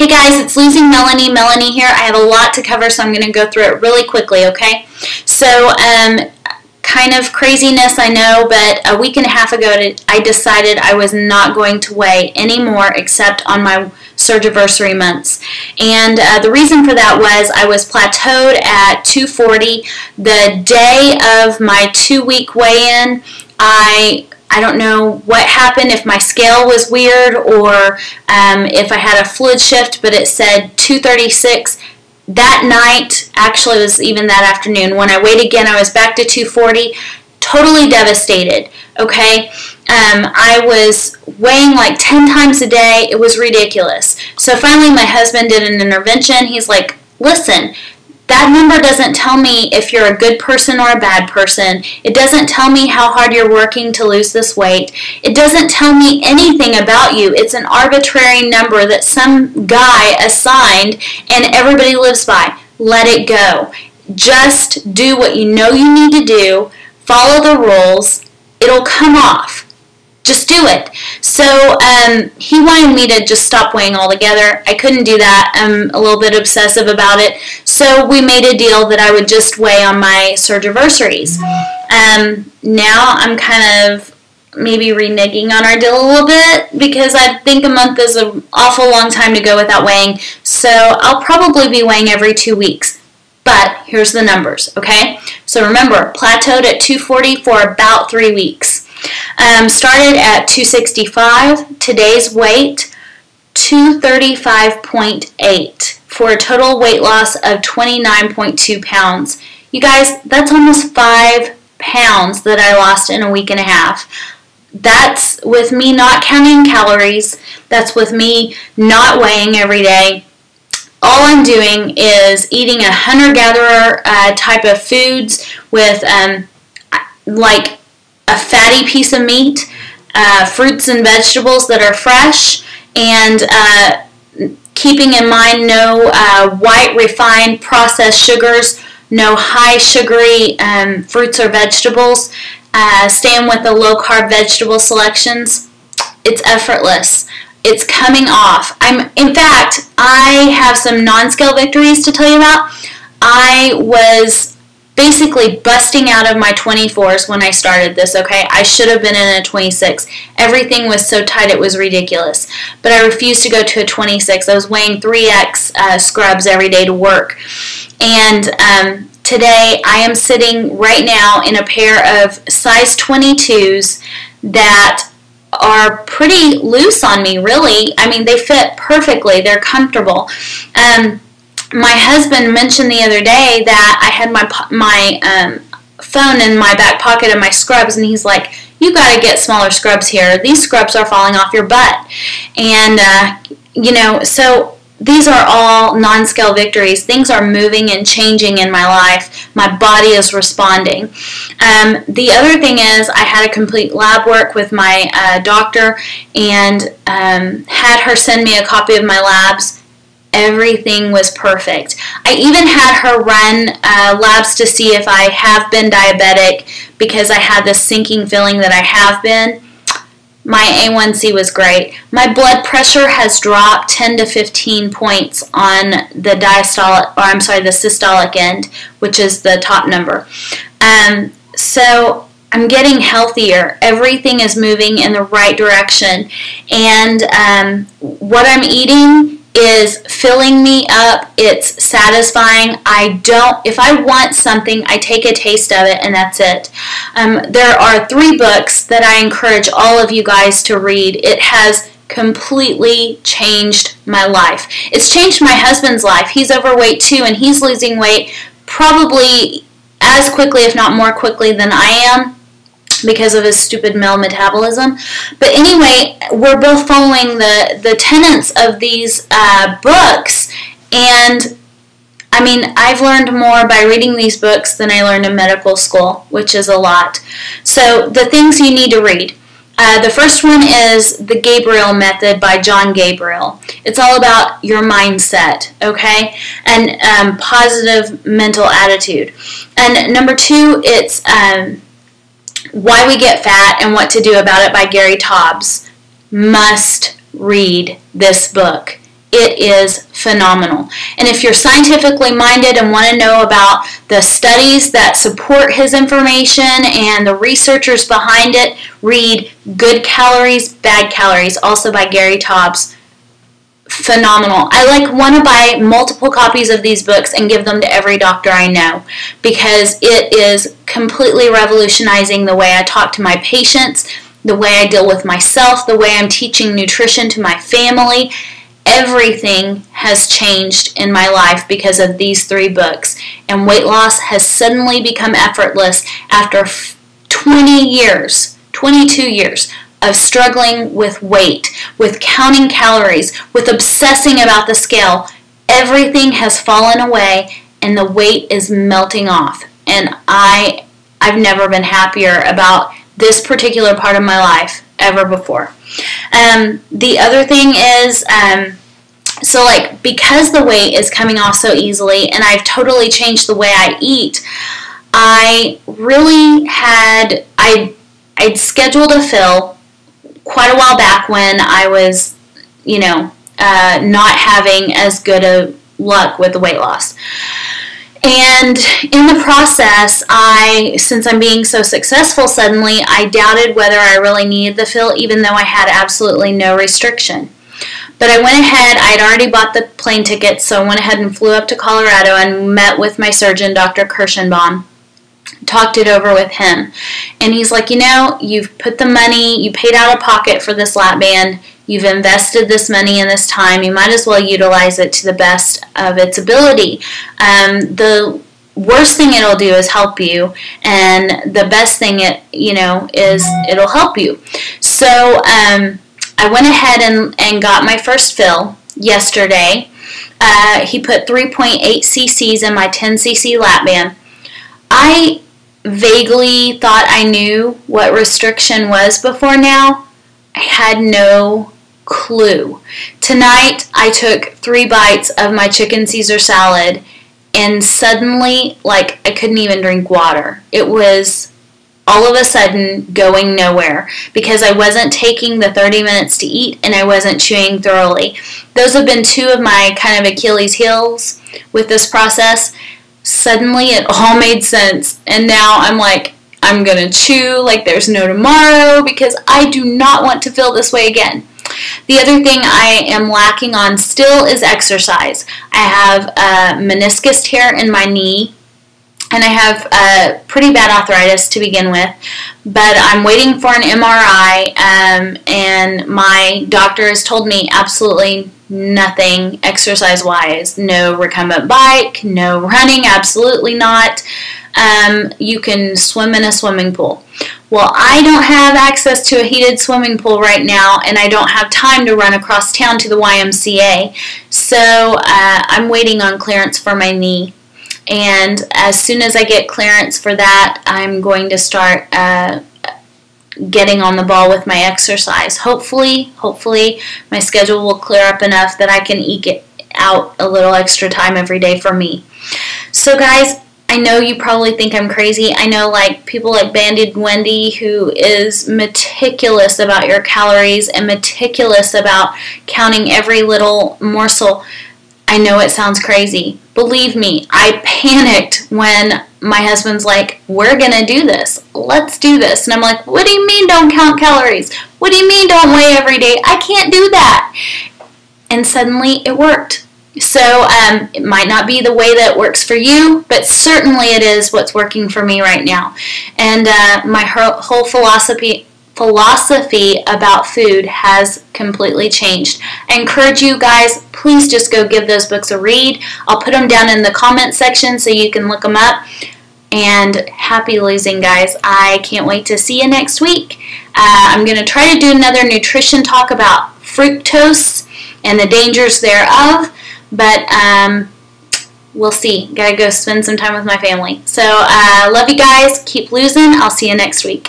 Hey guys, it's Losing Melanie here. I have a lot to cover, so I'm going to go through it really quickly, okay? So, kind of craziness, I know, but a week and a half ago I decided I was not going to weigh anymore except on my surgiversary months. And the reason for that was I was plateaued at 240. The day of my 2-week weigh-in, I don't know what happened, if my scale was weird or if I had a fluid shift, but it said 236. That night, actually it was even that afternoon, when I weighed again, I was back to 240, totally devastated, okay? I was weighing like 10 times a day. It was ridiculous. So finally my husband did an intervention. He's like, listen, that number doesn't tell me if you're a good person or a bad person. It doesn't tell me how hard you're working to lose this weight. It doesn't tell me anything about you. It's an arbitrary number that some guy assigned and everybody lives by. Let it go. Just do what you know you need to do. Follow the rules. It'll come off. Just do it. So he wanted me to just stop weighing altogether. I couldn't do that. I'm a little bit obsessive about it. So we made a deal that I would just weigh on my surgiversaries. Now I'm kind of maybe reneging on our deal a little bit because I think a month is an awful long time to go without weighing. So I'll probably be weighing every 2 weeks. But here's the numbers, okay? So remember, plateaued at 240 for about 3 weeks. Started at 265, today's weight 235.8 for a total weight loss of 29.2 pounds. You guys, that's almost 5 pounds that I lost in a week and a half. That's with me not counting calories. That's with me not weighing every day. All I'm doing is eating a hunter-gatherer type of foods with like a fatty piece of meat, fruits and vegetables that are fresh, and keeping in mind no white refined processed sugars, no high sugary fruits or vegetables, staying with the low-carb vegetable selections. It's effortless. It's coming off. In fact, I have some non-scale victories to tell you about. I was basically busting out of my 24s when I started this, okay? I should have been in a 26. Everything was so tight it was ridiculous. But I refused to go to a 26. I was weighing 3X scrubs every day to work. And today I am sitting right now in a pair of size 22s that are pretty loose on me, really. I mean, they fit perfectly. They're comfortable. My husband mentioned the other day that I had my phone in my back pocket of my scrubs, and he's like, you got to get smaller scrubs here. These scrubs are falling off your butt. And, you know, so these are all non-scale victories. Things are moving and changing in my life. My body is responding. The other thing is I had a complete lab work with my doctor and had her send me a copy of my labs. Everything was perfect. I even had her run labs to see if I have been diabetic because I had this sinking feeling that I have been. My A1C was great. My blood pressure has dropped 10 to 15 points on the the systolic end, which is the top number. So I'm getting healthier. Everything is moving in the right direction. And what I'm eating is filling me up. It's satisfying. If I want something, I take a taste of it and that's it. There are 3 books that I encourage all of you guys to read. It has completely changed my life. It's changed my husband's life. He's overweight too, and he's losing weight probably as quickly, if not more quickly than I am, because of his stupid male metabolism. But anyway, we're both following the tenets of these books, and I mean, I've learned more by reading these books than I learned in medical school, which is a lot. So the things you need to read. The first one is The Gabriel Method by Gabriel. It's all about your mindset, okay, and positive mental attitude. And number 2, it's Why We Get Fat and What to Do About It by Taubes. Must read this book. It is phenomenal. And if you're scientifically minded and want to know about the studies that support his information and the researchers behind it, read Good Calories, Bad Calories, also by Gary Taubes. Phenomenal. I want to buy multiple copies of these books and give them to every doctor I know, because it is completely revolutionizing the way I talk to my patients, the way I deal with myself, the way I'm teaching nutrition to my family. Everything has changed in my life because of these 3 books, and weight loss has suddenly become effortless after 22 years of struggling with weight, with counting calories, with obsessing about the scale. Everything has fallen away and the weight is melting off, and I've never been happier about this particular part of my life ever before. The other thing is, because the weight is coming off so easily and I've totally changed the way I eat, I'd scheduled a fill quite a while back when I was, not having as good a luck with the weight loss. And in the process, since I'm being so successful suddenly, I doubted whether I really needed the fill, even though I had absolutely no restriction. But I went ahead, I'd already bought the plane tickets, so I went ahead and flew up to Colorado and met with my surgeon, Dr. Kirschenbaum. Talked it over with him. And he's like, you've put the money, you paid out of pocket for this lap band, you've invested this money and this time, you might as well utilize it to the best of its ability. The worst thing it'll do is help you, and the best thing is it'll help you. So I went ahead and got my first fill yesterday. He put 3.8 cc's in my 10 cc lap band. I vaguely thought I knew what restriction was before now. I had no clue. Tonight I took 3 bites of my chicken Caesar salad and suddenly, I couldn't even drink water. It was all of a sudden going nowhere because I wasn't taking the 30 minutes to eat and I wasn't chewing thoroughly. Those have been 2 of my kind of Achilles heels with this process. Suddenly it all made sense, and now I'm gonna chew like there's no tomorrow because I do not want to feel this way again. The other thing I am lacking on still is exercise. I have a meniscus tear in my knee, and I have pretty bad arthritis to begin with, but I'm waiting for an MRI, and my doctor has told me absolutely nothing exercise-wise. No recumbent bike, no running, absolutely not. You can swim in a swimming pool. Well, I don't have access to a heated swimming pool right now, and I don't have time to run across town to the YMCA, so I'm waiting on clearance for my knee. And as soon as I get clearance for that, I'm going to start getting on the ball with my exercise. Hopefully my schedule will clear up enough that I can eke out a little extra time every day for me. So guys, I know you probably think I'm crazy. I know people like Banded Wendy, who is meticulous about your calories and meticulous about counting every little morsel. I know it sounds crazy. Believe me, I panicked when my husband's like, we're going to do this. Let's do this. And I'm like, what do you mean don't count calories? What do you mean don't weigh every day? I can't do that. And suddenly it worked. So it might not be the way that works for you, but certainly it is what's working for me right now. And my whole philosophy about food has completely changed. I encourage you guys, please just go give those books a read. I'll put them down in the comment section so you can look them up. And happy losing, guys. I can't wait to see you next week. I'm going to try to do another nutrition talk about fructose and the dangers thereof, but we'll see. Gotta go spend some time with my family. So love you guys. Keep losing. I'll see you next week.